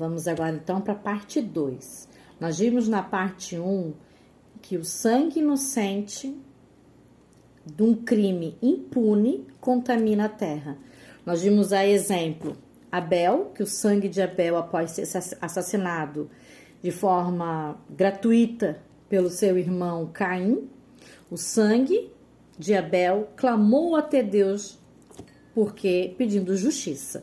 Vamos agora então para a parte 2. Nós vimos na parte 1 que o sangue inocente de um crime impune contamina a terra. Nós vimos a exemplo Abel, que o sangue de Abel, após ser assassinado de forma gratuita pelo seu irmão Caim, o sangue de Abel clamou até Deus porque pedindo justiça.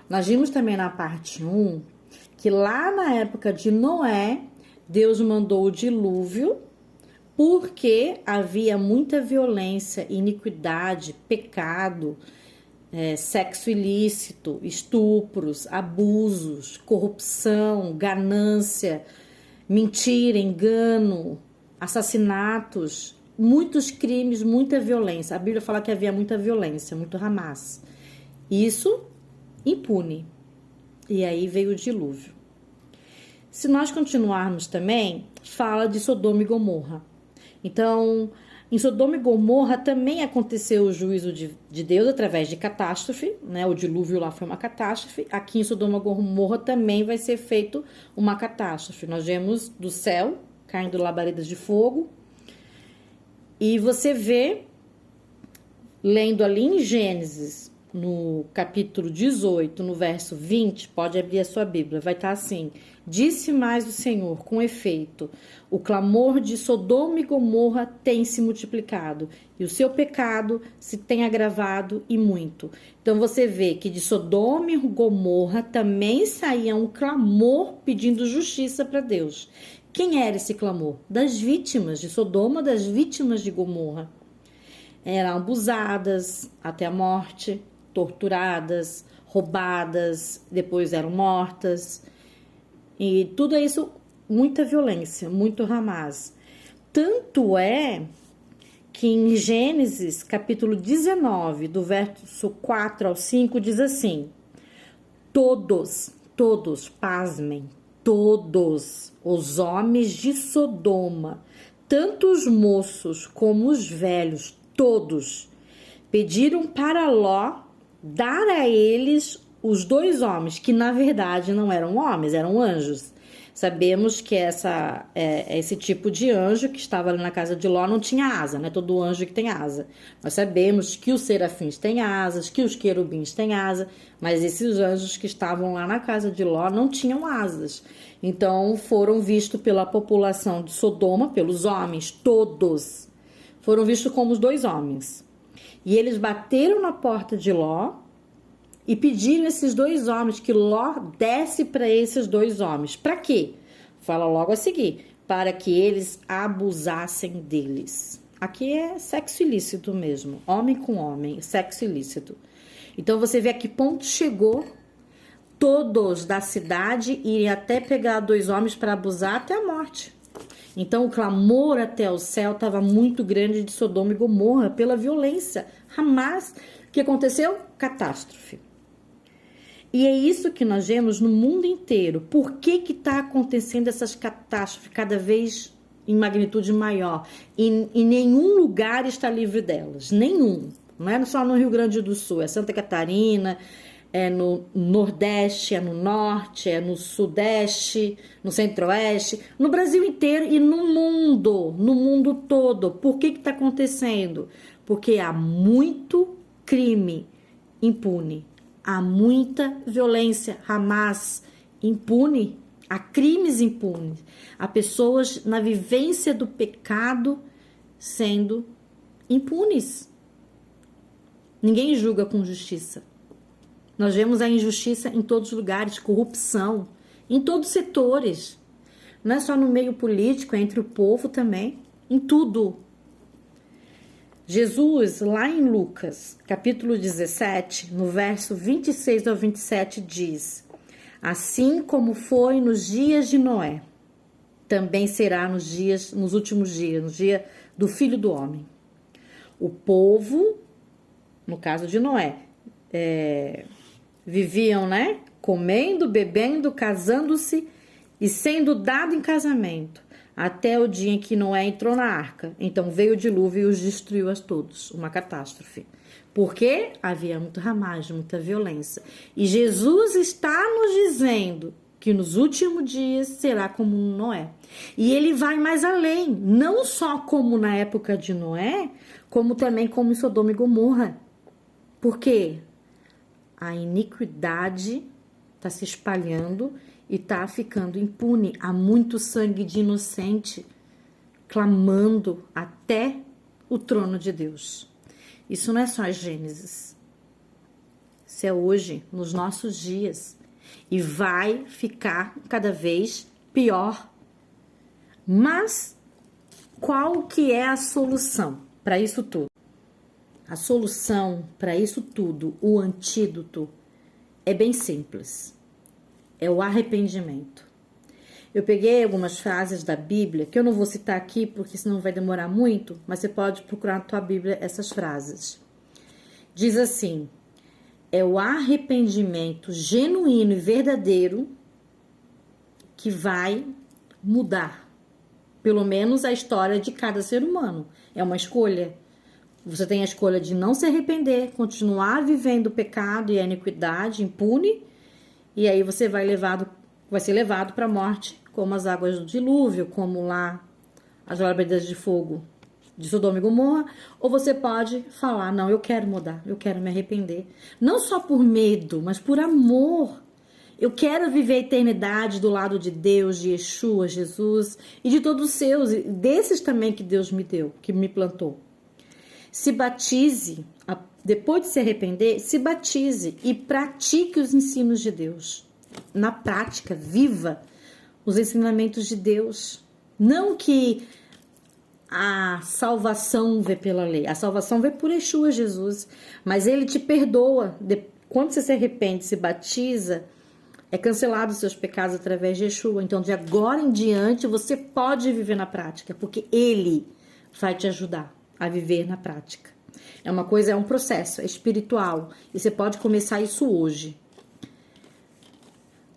Nós vimos também na parte 1 que lá na época de Noé, Deus mandou o dilúvio porque havia muita violência, iniquidade, pecado, sexo ilícito, estupros, abusos, corrupção, ganância, mentira, engano, assassinatos, muitos crimes, muita violência. A Bíblia fala que havia muita violência, muito Hamas. Isso impune. E aí veio o dilúvio. Se nós continuarmos também, fala de Sodoma e Gomorra. Então, em Sodoma e Gomorra também aconteceu o juízo de Deus através de catástrofe, né? O dilúvio lá foi uma catástrofe. Aqui em Sodoma e Gomorra também vai ser feito uma catástrofe. Nós vemos do céu caindo labaredas de fogo. E você vê, lendo ali em Gênesis, no capítulo 18, no verso 20, pode abrir a sua Bíblia, vai estar assim: disse mais o Senhor, com efeito, o clamor de Sodoma e Gomorra tem se multiplicado, e o seu pecado se tem agravado e muito. Então você vê que de Sodoma e Gomorra também saía um clamor pedindo justiça para Deus. Quem era esse clamor? Das vítimas de Sodoma, das vítimas de Gomorra. Eram abusadas até a morte, torturadas, roubadas, depois eram mortas. E tudo isso, muita violência, muito Hamas. Tanto é que em Gênesis, capítulo 19, do verso 4 ao 5, diz assim: todos, pasmem, todos os homens de Sodoma, tanto os moços como os velhos, todos, pediram para Ló dar a eles os 2 homens, que na verdade não eram homens, eram anjos. Sabemos que esse tipo de anjo que estava ali na casa de Ló não tinha asa, né? Todo anjo que tem asa. Nós sabemos que os serafins têm asas, que os querubins têm asa, mas esses anjos que estavam lá na casa de Ló não tinham asas. Então foram vistos pela população de Sodoma, pelos homens, todos, foram vistos como os 2 homens. E eles bateram na porta de Ló e pediram a esses 2 homens que Ló desse para esses 2 homens. Para quê? Fala logo a seguir: para que eles abusassem deles. Aqui é sexo ilícito mesmo, homem com homem, sexo ilícito. Então você vê a que ponto chegou todos da cidade irem até pegar 2 homens para abusar até a morte. Então o clamor até o céu estava muito grande de Sodoma e Gomorra pela violência. Hamas, o que aconteceu? Catástrofe. E é isso que nós vemos no mundo inteiro. Por que está acontecendo essas catástrofes cada vez em magnitude maior? E nenhum lugar está livre delas. Nenhum. Não é só no Rio Grande do Sul, é Santa Catarina, é no Nordeste, é no Norte, é no Sudeste, no Centro-Oeste, no Brasil inteiro e no mundo todo. Por que está acontecendo? Porque há muito crime impune, há muita violência, Hamas impune, há crimes impunes, há pessoas na vivência do pecado sendo impunes. Ninguém julga com justiça. Nós vemos a injustiça em todos os lugares, corrupção, em todos os setores. Não é só no meio político, é entre o povo também, em tudo. Jesus, lá em Lucas, capítulo 17, no verso 26 ao 27, diz: assim como foi nos dias de Noé, também será nos últimos dias, no dia do Filho do Homem. O povo, no caso de Noé, viviam, né? Comendo, bebendo, casando-se e sendo dado em casamento, até o dia em que Noé entrou na arca. Então veio o dilúvio e os destruiu a todos. Uma catástrofe. Porque havia muito Hamas, muita violência. E Jesus está nos dizendo que que nos últimos dias será como Noé. E ele vai mais além, não só como na época de Noé, como também como em Sodoma e Gomorra. Por quê? A iniquidade está se espalhando e está ficando impune. Há muito sangue de inocente clamando até o trono de Deus. Isso não é só Gênesis. Isso é hoje, nos nossos dias. E vai ficar cada vez pior. Mas qual que é a solução para isso tudo? A solução para isso tudo, o antídoto, é bem simples. É o arrependimento. Eu peguei algumas frases da Bíblia, que eu não vou citar aqui, porque senão vai demorar muito, mas você pode procurar na tua Bíblia essas frases. Diz assim: é o arrependimento genuíno e verdadeiro que vai mudar, pelo menos, a história de cada ser humano. É uma escolha. Você tem a escolha de não se arrepender, continuar vivendo o pecado e a iniquidade impune, e aí você vai ser levado para a morte, como as águas do dilúvio, como lá as labaredas de fogo de Sodoma e Gomorra. Ou você pode falar: não, eu quero mudar, eu quero me arrepender. Não só por medo, mas por amor. Eu quero viver a eternidade do lado de Deus, de Yeshua, Jesus, e de todos os seus, e desses também que Deus me deu, que me plantou. Se batize, depois de se arrepender, se batize e pratique os ensinos de Deus. Na prática, viva os ensinamentos de Deus. Não que a salvação vê pela lei. A salvação vê por Yeshua, Jesus. Mas ele te perdoa. Quando você se arrepende, se batiza, é cancelado os seus pecados através de Yeshua. Então, de agora em diante, você pode viver na prática, porque ele vai te ajudar a viver na prática. É um processo, é espiritual. E você pode começar isso hoje.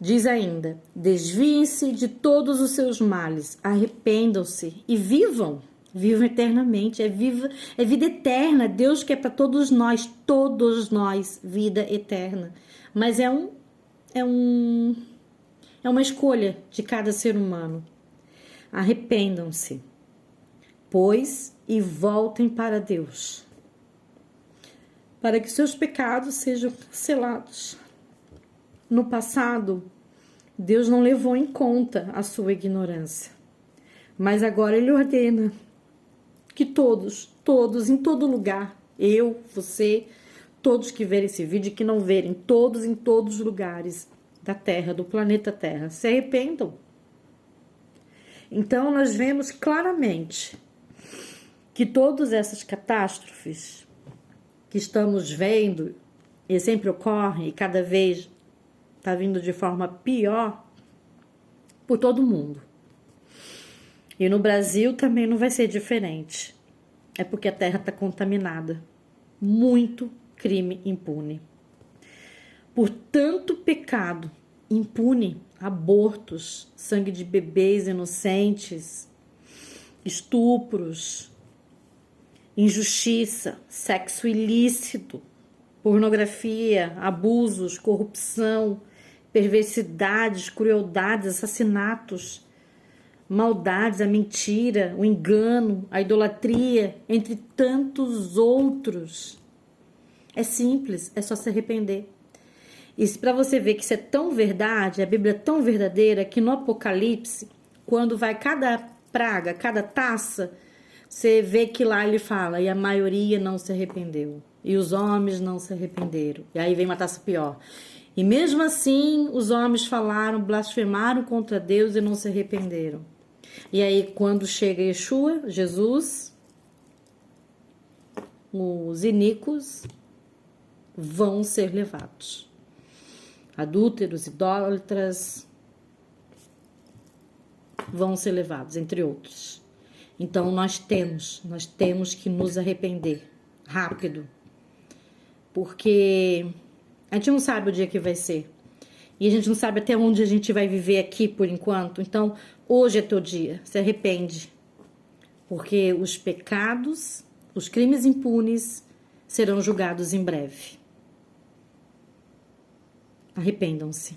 Diz ainda: desviem-se de todos os seus males, arrependam-se e vivam. Vivam eternamente, é vida eterna. Deus quer para todos nós, vida eterna. Mas é uma escolha de cada ser humano. Arrependam-se, pois, e voltem para Deus, para que seus pecados sejam cancelados. No passado, Deus não levou em conta a sua ignorância, mas agora Ele ordena que todos, em todo lugar, eu, você, todos que verem esse vídeo e que não verem, todos em todos os lugares da Terra, do planeta Terra, se arrependam. Então, nós vemos claramente que todas essas catástrofes que estamos vendo e sempre ocorrem e cada vez está vindo de forma pior por todo mundo. E no Brasil também não vai ser diferente. É porque a terra está contaminada. Muito crime impune. Por tanto pecado impune, abortos, sangue de bebês inocentes, estupros, injustiça, sexo ilícito, pornografia, abusos, corrupção, perversidades, crueldades, assassinatos, maldades, a mentira, o engano, a idolatria, entre tantos outros. É simples, é só se arrepender. E para você ver que isso é tão verdade, a Bíblia é tão verdadeira, que no Apocalipse, quando vai cada praga, cada taça, você vê que lá ele fala: e a maioria não se arrependeu, e os homens não se arrependeram. E aí vem uma taça pior: e mesmo assim os homens falaram, blasfemaram contra Deus e não se arrependeram. E aí quando chega Yeshua, Jesus, os iníquos vão ser levados. Adúlteros, idólatras vão ser levados, entre outros. Então nós temos que nos arrepender rápido, porque a gente não sabe o dia que vai ser, e a gente não sabe até onde a gente vai viver aqui por enquanto. Então hoje é teu dia, se arrepende, porque os pecados, os crimes impunes serão julgados em breve. Arrependam-se.